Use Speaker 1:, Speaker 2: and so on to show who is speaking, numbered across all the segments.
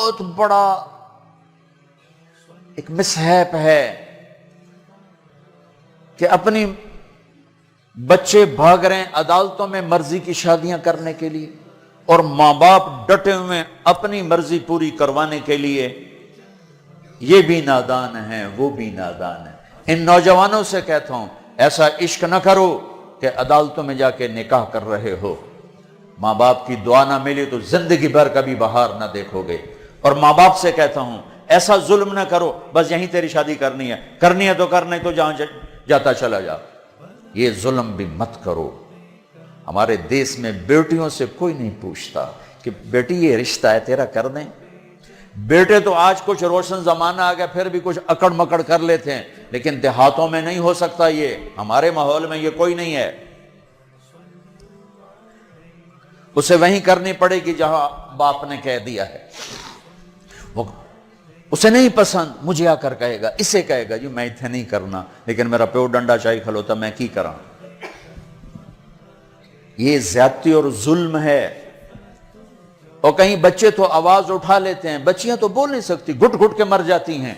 Speaker 1: بہت بڑا ایک مسحیپ ہے کہ اپنی بچے بھاگ رہے ہیں عدالتوں میں مرضی کی شادیاں کرنے کے لیے، اور ماں باپ ڈٹے ہوئے اپنی مرضی پوری کروانے کے لیے۔ یہ بھی نادان ہیں، وہ بھی نادان ہیں۔ ان نوجوانوں سے کہتا ہوں ایسا عشق نہ کرو کہ عدالتوں میں جا کے نکاح کر رہے ہو، ماں باپ کی دعا نہ ملی تو زندگی بھر کبھی بہار نہ دیکھو گے۔ اور ماں باپ سے کہتا ہوں ایسا ظلم نہ کرو بس یہیں تیری شادی کرنی ہے تو کرنے تو جہاں جاتا چلا جا، یہ ظلم بھی مت کرو۔ ہمارے دیس میں بیٹیوں سے کوئی نہیں پوچھتا کہ بیٹی یہ رشتہ ہے تیرا کر دیں۔ بیٹے تو آج کچھ روشن زمانہ آ گیا پھر بھی کچھ اکڑ مکڑ کر لیتے ہیں، لیکن دیہاتوں میں نہیں ہو سکتا، یہ ہمارے ماحول میں یہ کوئی نہیں ہے۔ اسے وہیں کرنی پڑے گی جہاں باپ نے کہہ دیا ہے۔ وہ اسے نہیں پسند، مجھے آ کر کہے گا، اسے کہے گا جی میں اتنے نہیں کرنا، لیکن میرا پیو ڈنڈا چاہی کھلوتا میں کی کراں۔ یہ زیادتی اور ظلم ہے۔ اور کہیں بچے تو آواز اٹھا لیتے ہیں، بچیاں تو بول نہیں سکتی، گھٹ گھٹ کے مر جاتی ہیں۔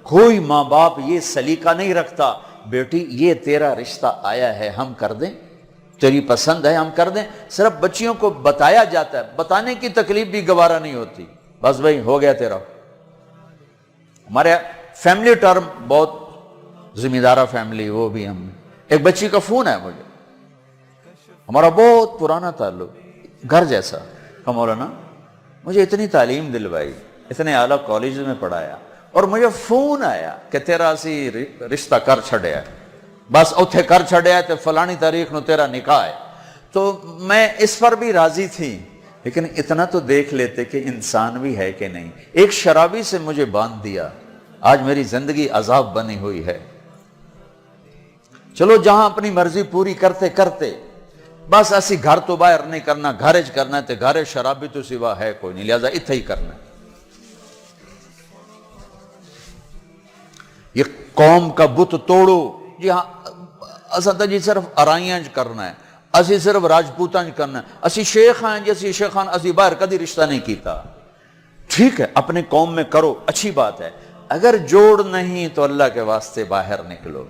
Speaker 1: کوئی ماں باپ یہ سلیقہ نہیں رکھتا بیٹی یہ تیرا رشتہ آیا ہے ہم کر دیں، تیری پسند ہے ہم کر دیں۔ صرف بچیوں کو بتایا جاتا ہے، بتانے کی تکلیف بھی گوارا نہیں ہوتی، بس بھائی ہو گیا تیرا۔ ہمارے فیملی ٹرم بہت ذمہ دارہ فیملی، وہ بھی ہم ایک بچی کا فون ہے مجھے، ہمارا بہت پرانا تعلق گھر جیسا، کہ مولانا مجھے اتنی تعلیم دلوائی، اتنے اعلیٰ کالج میں پڑھایا، اور مجھے فون آیا کہ تیرا اسی رشتہ کر چھڑیا ہے، بس اتھے کر چھڑیا ہے تو فلانی تاریخ نو تیرا نکاح ہے۔ تو میں اس پر بھی راضی تھی، لیکن اتنا تو دیکھ لیتے کہ انسان بھی ہے کہ نہیں۔ ایک شرابی سے مجھے باندھ دیا، آج میری زندگی عذاب بنی ہوئی ہے۔ چلو جہاں اپنی مرضی پوری کرتے کرتے بس اسی گھر تو باہر نہیں کرنا، گھرج کرنا ہے، گھر شرابی تو سوا ہے کوئی نہیں، لہذا اتھے ہی کرنا ہے۔ یہ قوم کا بت توڑو، جی ہاں اسا جی صرف ارائیاں کرنا ہے، اسی صرف راجپوتاں کرنا ہے، اسی شیخ ہیں جی اسی شیخان، اسی باہر کدی رشتہ نہیں کیتا۔ ٹھیک ہے اپنے قوم میں کرو، اچھی بات ہے، اگر جوڑ نہیں تو اللہ کے واسطے باہر نکلو۔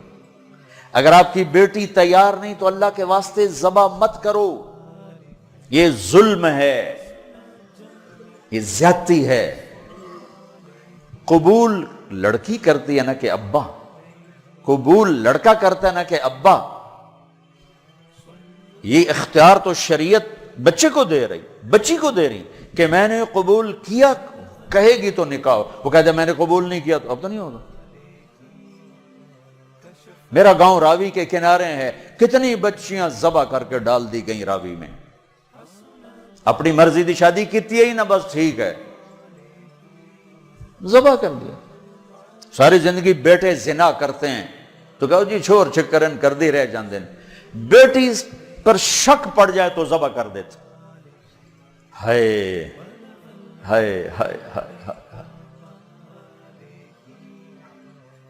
Speaker 1: اگر آپ کی بیٹی تیار نہیں تو اللہ کے واسطے ذبح مت کرو۔ یہ ظلم ہے، یہ زیادتی ہے۔ قبول لڑکی کرتی ہے نہ کہ ابا، قبول لڑکا کرتا ہے نہ کہ ابا۔ یہ اختیار تو شریعت بچے کو دے رہی، بچی کو دے رہی کہ میں نے قبول کیا، کہے گی تو نکاح ہو۔ وہ کہتے ہیں میں نے قبول نہیں کیا تو اب تو نہیں ہوگا۔ میرا گاؤں راوی کے کنارے ہے، کتنی بچیاں ذبح کر کے ڈال دی گئیں راوی میں، اپنی مرضی دی شادی کیتی ہے ہی نہ، بس ٹھیک ہے ذبح کر دیا۔ ساری زندگی بیٹے زنا کرتے ہیں تو کہو جی چھوڑ چکرن کر دی رہ جاندے، بیٹی پر شک پڑ جائے تو ذبح کر دیتے۔ ہائے ہائے ہائے ہائے۔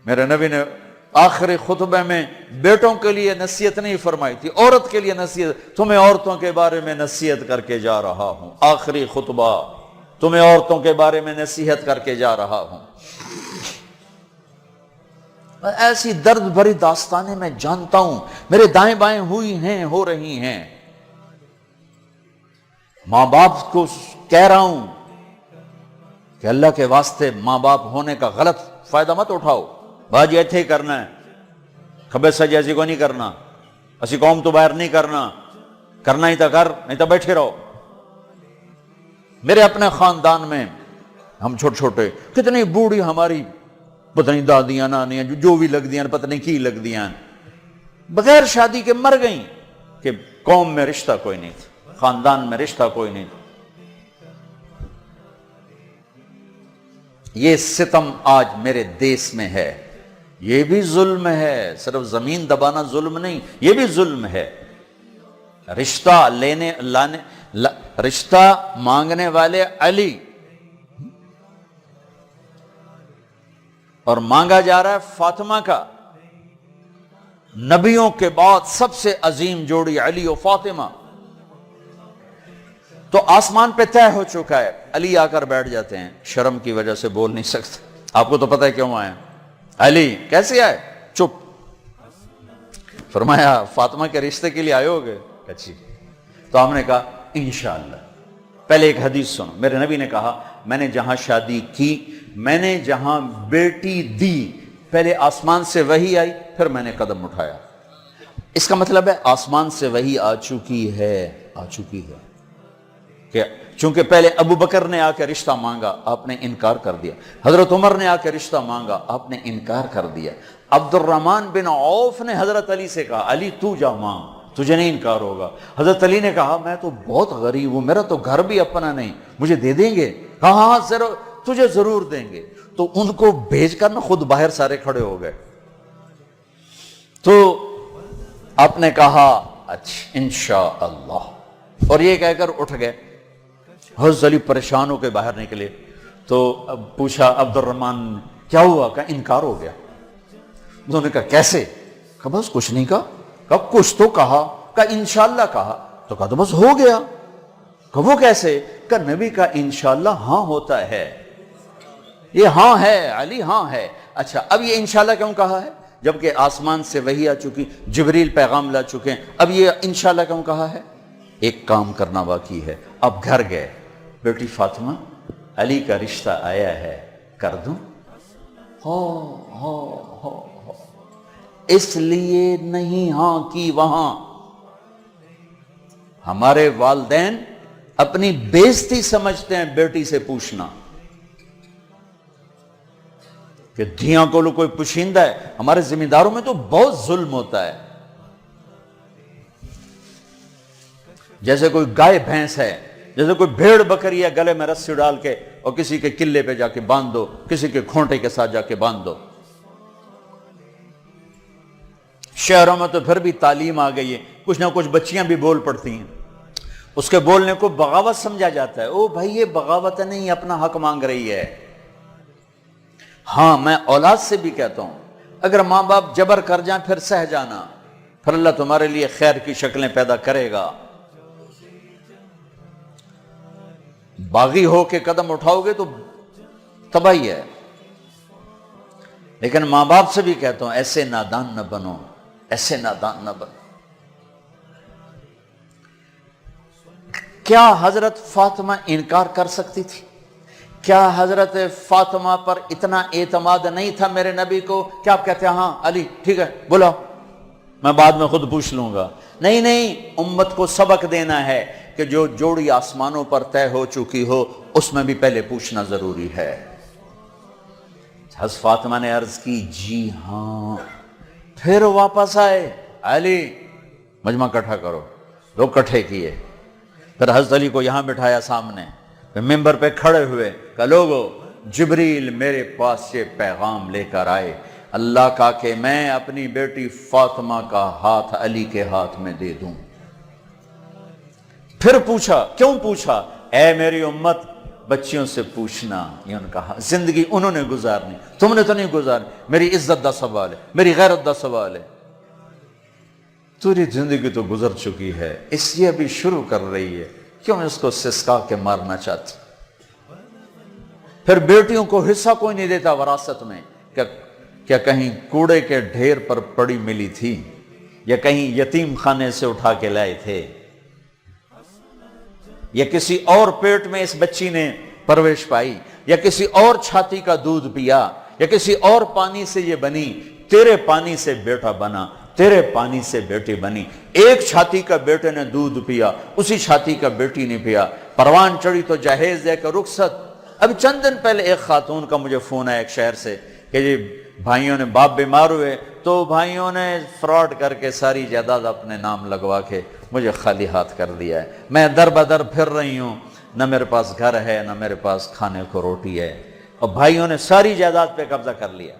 Speaker 1: میرے نبی نے آخری خطبے میں بیٹوں کے لیے نصیحت نہیں فرمائی تھی، عورت کے لیے نصیحت۔ تمہیں عورتوں کے بارے میں نصیحت کر کے جا رہا ہوں، آخری خطبہ تمہیں عورتوں کے بارے میں نصیحت کر کے جا رہا ہوں۔ ایسی درد بھری داستانیں میں جانتا ہوں، میرے دائیں بائیں ہوئی ہیں، ہو رہی ہیں۔ ماں باپ کو کہہ رہا ہوں کہ اللہ کے واسطے ماں باپ ہونے کا غلط فائدہ مت اٹھاؤ۔ باجی ایتھے ہی کرنا ہے، کھبے سجے ایسی کو نہیں کرنا، اسی قوم تو باہر نہیں کرنا، کرنا ہی تو کر نہیں تو بیٹھے رہو۔ میرے اپنے خاندان میں ہم چھوٹے چھوٹے کتنی بوڑھی ہماری پتہ نہیں دادیاں نانیاں جو بھی لگ دیاں پتہ نہیں کی لگ دیاں بغیر شادی کے مر گئیں کہ قوم میں رشتہ کوئی نہیں تھا، خاندان میں رشتہ کوئی نہیں تھا۔ یہ ستم آج میرے دیس میں ہے، یہ بھی ظلم ہے، صرف زمین دبانا ظلم نہیں، یہ بھی ظلم ہے۔ رشتہ رشتہ مانگنے والے علی، اور مانگا جا رہا ہے فاطمہ کا۔ نبیوں کے بعد سب سے عظیم جوڑی علی و فاطمہ، تو آسمان پہ طے ہو چکا ہے. علی آ کر بیٹھ جاتے ہیں, شرم کی وجہ سے بول نہیں سکتے. آپ کو تو پتہ ہے کیوں آئے. علی کیسے آئے؟ چپ. فرمایا فاطمہ کے رشتے کے لیے آئے ہوگے؟ اچھی. تو ہم نے کہا انشاءاللہ. پہلے ایک حدیث سنو. میرے نبی نے کہا میں نے جہاں شادی کی, میں نے جہاں بیٹی دی, پہلے آسمان سے وحی آئی, پھر میں نے قدم اٹھایا. اس کا مطلب ہے آسمان سے وحی آ چکی ہے کہ چونکہ پہلے ابو بکر نے آ کے رشتہ مانگا, آپ نے انکار کر دیا. حضرت عمر نے آ کے رشتہ مانگا, آپ نے انکار کر دیا. عبد الرحمن بن عوف نے حضرت علی سے کہا علی تو جا مانگ, تجھے نہیں انکار ہوگا. حضرت علی نے کہا میں تو بہت غریب ہوں, میرا تو گھر بھی اپنا نہیں, مجھے دے دیں گے؟ کہا ہاں تجھے ضرور دیں گے. تو ان کو بھیج کر نا خود باہر سارے کھڑے ہو گئے. تو آپ نے کہا اچھا انشاءاللہ, اور یہ کہہ کر اٹھ گئے. حضرت علی پریشان ہو کے باہر نکلے. تو اب پوچھا عبد الرحمن کیا ہوا؟ کہا انکار ہو گیا. انہوں نے کہا کیسے؟ کہا بس کچھ نہیں کہا. کہا کچھ تو کہا. کہا انشاءاللہ کہا. تو کہا تو بس ہو گیا. کہا وہ کیسے؟ کہا نبی کا انشاءاللہ ہاں ہوتا ہے. یہ ہاں ہے علی, ہاں ہے. اچھا اب یہ انشاءاللہ کیوں کہا ہے جبکہ آسمان سے وحی آ چکی, جبریل پیغام لا چکے ہیں؟ اب یہ انشاءاللہ کیوں کہا ہے؟ ایک کام کرنا باقی ہے. اب گھر گئے, بیٹی فاطمہ علی کا رشتہ آیا ہے, کر دوں؟ ہو اس لیے نہیں ہاں کی وہاں. ہمارے والدین اپنی بےزتی سمجھتے ہیں بیٹی سے پوچھنا کہ دھیاں کو کوئی پوشیندہ ہے. ہمارے ذمہ داروں میں تو بہت ظلم ہوتا ہے. جیسے کوئی گائے بھینس ہے, جیسے کوئی بھیڑ بکری ہے, گلے میں رسی ڈال کے اور کسی کے قلعے پہ جا کے باندھ دو, کسی کے کھونٹے کے ساتھ جا کے باندھ دو. شہروں میں تو پھر بھی تعلیم آ گئی ہے, کچھ نہ کچھ بچیاں بھی بول پڑتی ہیں. اس کے بولنے کو بغاوت سمجھا جاتا ہے. او بھائی یہ بغاوت نہیں, اپنا حق مانگ رہی ہے. ہاں میں اولاد سے بھی کہتا ہوں اگر ماں باپ جبر کر جائیں پھر سہ جانا, پھر اللہ تمہارے لیے خیر کی شکلیں پیدا کرے گا. باغی ہو کے قدم اٹھاؤ گے تو تباہی ہے. لیکن ماں باپ سے بھی کہتا ہوں ایسے نادان نہ بنو, ایسے نادان نہ بنو. کیا حضرت فاطمہ انکار کر سکتی تھی؟ کیا حضرت فاطمہ پر اتنا اعتماد نہیں تھا میرے نبی کو کہ آپ کہتے ہیں ہاں علی ٹھیک ہے بولا, میں بعد میں خود پوچھ لوں گا؟ نہیں, امت کو سبق دینا ہے کہ جو جوڑی آسمانوں پر طے ہو چکی ہو اس میں بھی پہلے پوچھنا ضروری ہے. حضرت فاطمہ نے عرض کی جی ہاں. پھر واپس آئے, علی مجمع کٹھا کرو. لوگ کٹھے کیے, پھر حضرت علی کو یہاں بٹھایا سامنے, پھر ممبر پہ کھڑے ہوئے, کہ لوگو جبریل میرے پاس یہ پیغام لے کر آئے اللہ کا کہ میں اپنی بیٹی فاطمہ کا ہاتھ علی کے ہاتھ میں دے دوں. پھر پوچھا, کیوں پوچھا؟ اے میری امت بچیوں سے پوچھنا, یہ ان کا زندگی انہوں نے گزارنی, تم نے تو نہیں گزارنی. میری عزت دا سوال ہے, میری غیرت دا سوال ہے. تیری زندگی تو گزر چکی ہے, اس لیے ابھی شروع کر رہی ہے, کیوں اس کو سسکا کے مارنا چاہتی؟ پھر بیٹیوں کو حصہ کوئی نہیں دیتا وراثت میں. کیا کہیں کوڑے کے ڈھیر پر پڑی ملی تھی, یا کہیں یتیم خانے سے اٹھا کے لائے تھے, یا کسی اور پیٹ میں اس بچی نے پرورش پائی, یا کسی اور چھاتی کا دودھ پیا, یا کسی اور پانی سے یہ بنی. تیرے پانی سے بیٹا بنا, تیرے پانی سے بیٹی بنی. ایک چھاتی کا بیٹے نے دودھ پیا, اسی چھاتی کا بیٹی نے پیا. پروان چڑھی تو جہیز دے کر رخصت. اب چند دن پہلے ایک خاتون کا مجھے فون آیا ایک شہر سے کہ جی بھائیوں نے باپ بیمار ہوئے تو بھائیوں نے فراڈ کر کے ساری جائیداد اپنے نام لگوا کے مجھے خالی ہاتھ کر دیا ہے. میں در بدر پھر رہی ہوں, نہ میرے پاس گھر ہے نہ میرے پاس کھانے کو روٹی ہے, اور بھائیوں نے ساری جائیداد پہ قبضہ کر لیا.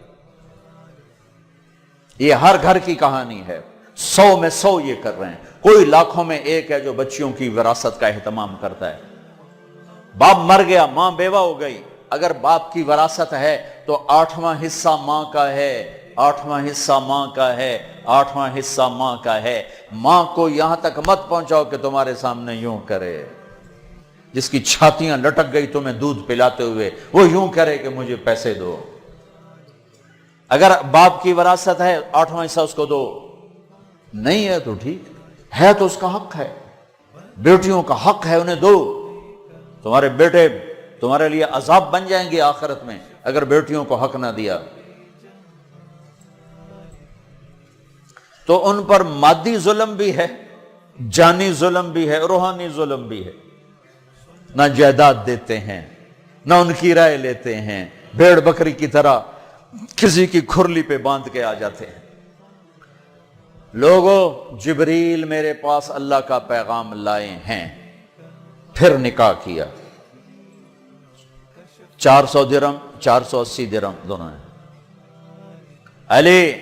Speaker 1: یہ ہر گھر کی کہانی ہے, 100 میں 100 یہ کر رہے ہیں. کوئی لاکھوں میں ایک ہے جو بچیوں کی وراثت کا اہتمام کرتا ہے. باپ مر گیا, ماں بیوہ ہو گئی, اگر باپ کی وراثت ہے تو 8واں حصہ ماں کا ہے, 8واں حصہ ماں کا ہے, 8واں حصہ ماں کا ہے. ماں کو یہاں تک مت پہنچاؤ کہ تمہارے سامنے یوں کرے. جس کی چھاتیاں لٹک گئی تمہیں دودھ پلاتے ہوئے، وہ یوں کرے کہ مجھے پیسے دو. اگر باپ کی وراثت ہے 8واں حصہ اس کو دو، نہیں ہے تو ٹھیک ہے، تو اس کا حق ہے. بیٹیوں کا حق ہے، انہیں دو. تمہارے بیٹے تمہارے لیے عذاب بن جائیں گے آخرت میں اگر بیٹیوں کو حق نہ دیا. تو ان پر مادی ظلم بھی ہے، جانی ظلم بھی ہے، روحانی ظلم بھی ہے. نہ جائیداد دیتے ہیں، نہ ان کی رائے لیتے ہیں، بھیڑ بکری کی طرح کسی کی کھرلی پہ باندھ کے آ جاتے ہیں. لوگوں، جبریل میرے پاس اللہ کا پیغام لائے ہیں. پھر نکاح کیا. 400 درہم 480 درہم دونوں ہیں. علی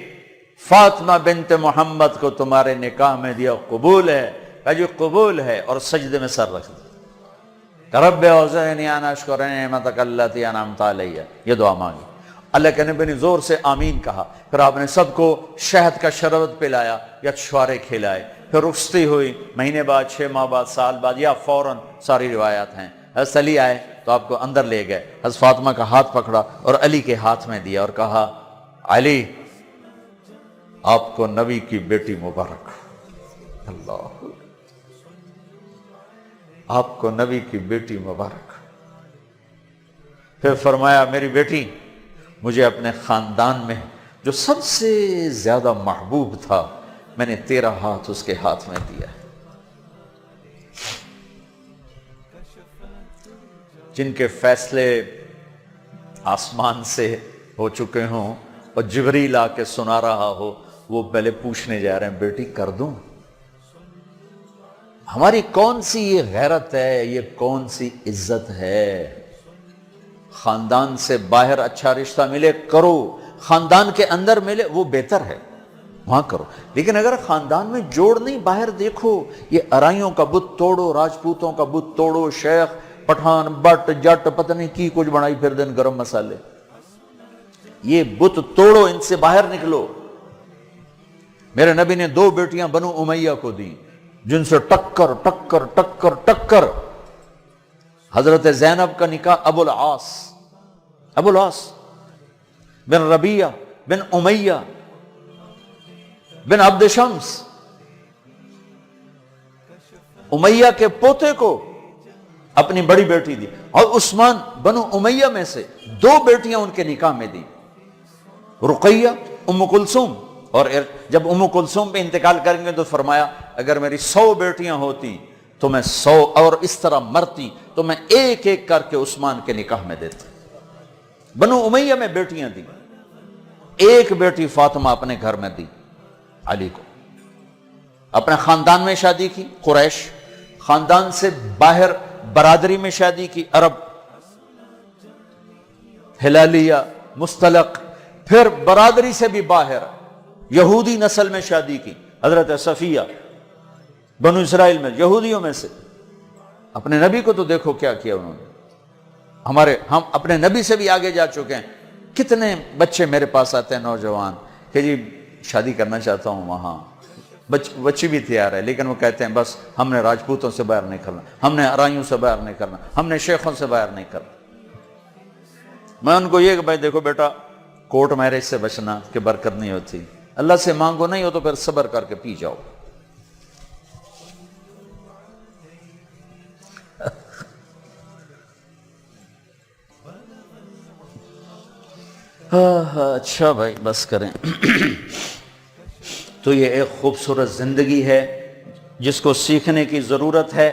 Speaker 1: فاطمہ بنت محمد کو تمہارے نکاح میں دیا، قبول ہے؟ کہا جی قبول ہے، اور سجدے میں سر رکھ دیا. رب اوزعنی ان اشکر نعمتک التی انعمت علی، یہ دعا مانگی. اللہ کے نبی نے زور سے آمین کہا. پھر آپ نے سب کو شہد کا شربت پلایا یا چھوارے کھلائے. پھر رخصتی ہوئی، مہینے بعد، 6 ماہ بعد، سال بعد، یا فوراً، ساری روایات ہیں. حضرت علی آئے تو آپ کو اندر لے گئے. حضرت فاطمہ کا ہاتھ پکڑا اور علی کے ہاتھ میں دیا اور کہا، علی آپ کو نبی کی بیٹی مبارک. اللہ، آپ کو نبی کی بیٹی مبارک. پھر فرمایا، میری بیٹی، مجھے اپنے خاندان میں جو سب سے زیادہ محبوب تھا، میں نے تیرا ہاتھ اس کے ہاتھ میں دیا ہے. جن کے فیصلے آسمان سے ہو چکے ہوں اور جبریل آ کے سنا رہا ہو، وہ پہلے پوچھنے جا رہے ہیں، بیٹی کر دوں؟ ہماری کون سی یہ غیرت ہے، یہ کون سی عزت ہے؟ خاندان سے باہر اچھا رشتہ ملے کرو، خاندان کے اندر ملے وہ بہتر ہے، وہاں کرو. لیکن اگر خاندان میں جوڑ نہیں، باہر دیکھو، یہ ارائیوں کا بت توڑو، راجپوتوں کا بت توڑو، شیخ پٹھان بٹ جٹ پتہ نہیں کی کچھ بنائی پھر دن گرم مسالے، یہ بت توڑو، ان سے باہر نکلو. میرے نبی نے 2 بیٹیاں بنو امیہ کو دی، جن سے ٹکر ٹکر ٹکر ٹکر. حضرت زینب کا نکاح ابو العاص بن ربیعہ بن امیہ بن عبد شمس، امیہ کے پوتے کو اپنی بڑی بیٹی دی. اور عثمان بنو امیہ میں سے 2 بیٹیاں ان کے نکاح میں دی، رقیہ، ام کلثوم. اور جب ام کلثوم پہ انتقال کریں گے تو فرمایا، اگر میری 100 بیٹیاں ہوتی تو میں 100، اور اس طرح مرتی تو میں ایک ایک کر کے عثمان کے نکاح میں دیتا. بنو امیہ میں بیٹیاں دی، ایک بیٹی فاطمہ اپنے گھر میں دی علی کو. اپنے خاندان میں شادی کی قریش، خاندان سے باہر برادری میں شادی کی عرب، ہلالیہ، مستلق. پھر برادری سے بھی باہر یہودی نسل میں شادی کی، حضرت صفیہ بنو اسرائیل میں، یہودیوں میں سے. اپنے نبی کو تو دیکھو کیا کیا انہوں نے. ہم اپنے نبی سے بھی آگے جا چکے ہیں. کتنے بچے میرے پاس آتے ہیں نوجوان کہ جی شادی کرنا چاہتا ہوں، وہاں بچی بھی تیار ہے، لیکن وہ کہتے ہیں بس ہم نے راجپوتوں سے باہر نہیں کرنا، ہم نے ارائیوں سے باہر نہیں کرنا، ہم نے شیخوں سے باہر نہیں کرنا. میں ان کو یہ کہ بھائی دیکھو بیٹا، کورٹ میرج سے بچنا کہ برکت نہیں ہوتی. اللہ سے مانگو، نہیں ہو تو پھر صبر کر کے پی جاؤ. اچھا بھائی بس کریں. تو یہ ایک خوبصورت زندگی ہے جس کو سیکھنے کی ضرورت ہے.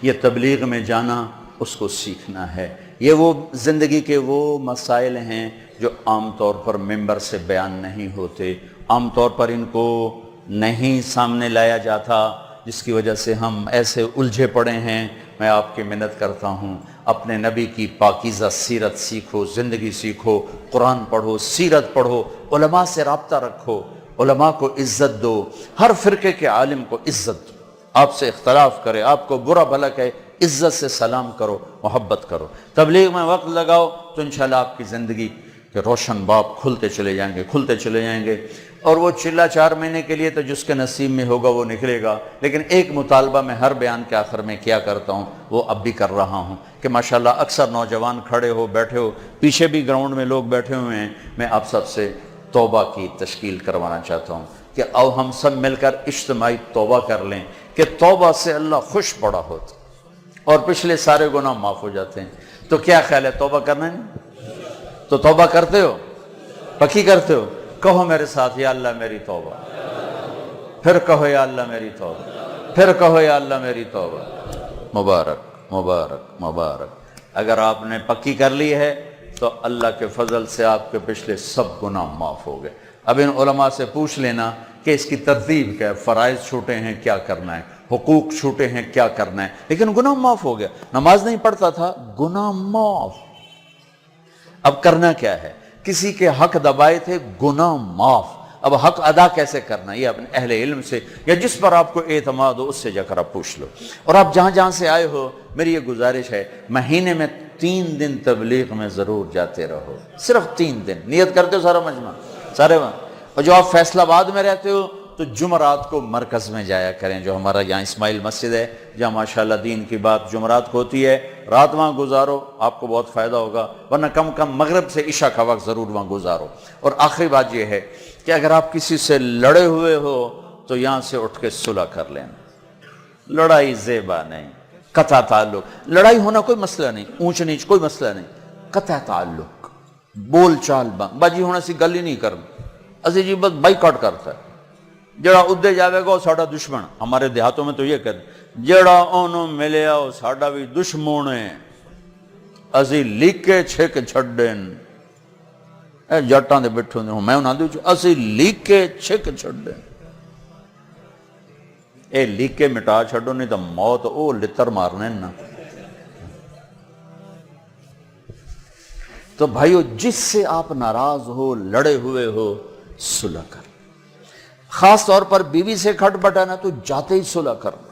Speaker 1: یہ تبلیغ میں جانا، اس کو سیکھنا ہے. یہ وہ زندگی کے وہ مسائل ہیں جو عام طور پر ممبر سے بیان نہیں ہوتے، عام طور پر ان کو نہیں سامنے لایا جاتا، جس کی وجہ سے ہم ایسے الجھے پڑے ہیں. میں آپ کی منت کرتا ہوں، اپنے نبی کی پاکیزہ سیرت سیکھو، زندگی سیکھو، قرآن پڑھو، سیرت پڑھو، علماء سے رابطہ رکھو، علماء کو عزت دو، ہر فرقے کے عالم کو عزت دو. آپ سے اختلاف کرے، آپ کو برا بھلا کہے، عزت سے سلام کرو، محبت کرو. تبلیغ میں وقت لگاؤ تو انشاءاللہ آپ کی زندگی کے روشن باب کھلتے چلے جائیں گے. اور وہ چلا 4 مہینے کے لیے تو جس کے نصیب میں ہوگا وہ نکلے گا. لیکن ایک مطالبہ میں ہر بیان کے آخر میں کیا کرتا ہوں، وہ اب بھی کر رہا ہوں کہ ماشاءاللہ اکثر نوجوان کھڑے ہو بیٹھے ہو، پیچھے بھی گراؤنڈ میں لوگ بیٹھے ہوئے ہیں. میں آپ سب سے توبہ کی تشکیل کروانا چاہتا ہوں کہ آؤ ہم سب مل کر اجتماعی توبہ کر لیں کہ توبہ سے اللہ خوش بڑا ہوتا اور پچھلے سارے گناہ معاف ہو جاتے ہیں. تو کیا خیال ہے، توبہ کرنا ہے؟ تو توبہ کرتے ہو، پکی کرتے ہو؟ کہو میرے ساتھ، یا اللہ میری توبہ. پھر کہو یا اللہ میری توبہ. پھر کہو یا اللہ میری توبہ. مبارک مبارک مبارک. اگر آپ نے پکی کر لی ہے تو اللہ کے فضل سے آپ کے پچھلے سب گناہ معاف ہو گئے. اب ان علماء سے پوچھ لینا کہ اس کی ترتیب کیا ہے، فرائض چھوٹے ہیں کیا کرنا ہے، حقوق چھوٹے ہیں کیا کرنا ہے. لیکن گناہ معاف ہو گیا. نماز نہیں پڑھتا تھا، گناہ معاف. اب کرنا کیا ہے؟ کسی کے حق دبائے تھے، گناہ معاف. اب حق ادا کیسے کرنا، یہ اپنے اہل علم سے یا جس پر آپ کو اعتماد ہو اس سے جا کر آپ پوچھ لو. اور آپ جہاں جہاں سے آئے ہو، میری یہ گزارش ہے، مہینے میں 3 دن تبلیغ میں ضرور جاتے رہو. صرف 3 دن نیت کرتے ہو سارا مجمع سارے وہاں. اور جو آپ فیصل آباد میں رہتے ہو تو جمعرات کو مرکز میں جایا کریں، جو ہمارا یہاں اسماعیل مسجد ہے جہاں ماشاءاللہ دین کی بات جمعرات کو ہوتی ہے. رات وہاں گزارو، آپ کو بہت فائدہ ہوگا. ورنہ کم کم مغرب سے عشاء کا وقت ضرور وہاں گزارو. اور آخری بات یہ ہے کہ اگر آپ کسی سے لڑے ہوئے ہو تو یہاں سے اٹھ کے صلح کر لینا. لڑائی زیبا نہیں، قطع تعلق. لڑائی ہونا کوئی مسئلہ نہیں، اونچ نیچ کوئی مسئلہ نہیں، قطع تعلق، بول چال باجی ہونا سی گل ہی نہیں کرنا. اسی جی بس بائیکاٹ کرتا ہے. جڑا ادھے جاوے گا وہ ساڈا دشمن. ہمارے دیہاتوں میں تو یہ کہتے جڑا اونوں ملیا وہ ساڈا بھی دشمن ہے، اسی لیکے چھک چھڈن. اے جٹاں دے بیٹھے ہوندے میں انہاں دے اسی لیکے چھک چھڈن. اے لیکے مٹا چھڈو نہیں تو موت او لتر مارنے نا. تو بھائیو جس سے آپ ناراض ہو، لڑے ہوئے ہو، صلح کر. خاص طور پر بیوی سے کھٹ بٹانا تو جاتے ہی صلح کرنا.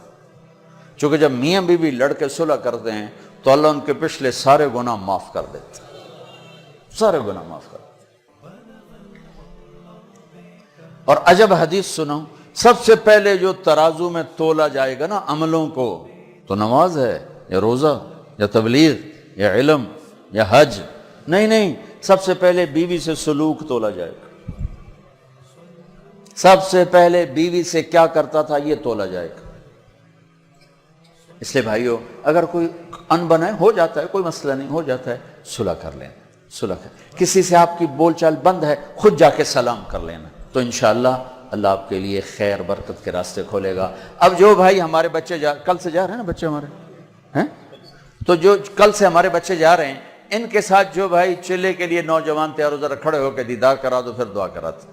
Speaker 1: چونکہ جب میاں بیوی لڑ کے صلح کرتے ہیں تو اللہ ان کے پچھلے سارے گناہ معاف کر دیتے ہیں، سارے گناہ معاف کر دیتے ہیں. اور عجب حدیث سنو، سب سے پہلے جو ترازو میں تولا جائے گا نا عملوں کو، تو نماز ہے یا روزہ یا تبلیغ یا علم یا حج؟ نہیں، سب سے پہلے بیوی سے سلوک تولا جائے گا. سب سے پہلے بیوی سے کیا کرتا تھا یہ تولا جائے گا. اس لیے بھائیو اگر کوئی ان بنا ہو جاتا ہے، کوئی مسئلہ نہیں، ہو جاتا ہے، صلح کر لینا. صلح کر، کسی سے آپ کی بول چال بند ہے، خود جا کے سلام کر لینا. تو انشاءاللہ اللہ آپ کے لیے خیر برکت کے راستے کھولے گا. اب جو بھائی ہمارے بچے کل سے جا رہے ہیں نا بچے ہمارے ہیں، تو جو کل سے ہمارے بچے جا رہے ہیں، ان کے ساتھ جو بھائی چلے کے لیے نوجوان تیار ہو، ذرا کھڑے ہو کے دیدار کرا دو، پھر دعا کرا دو.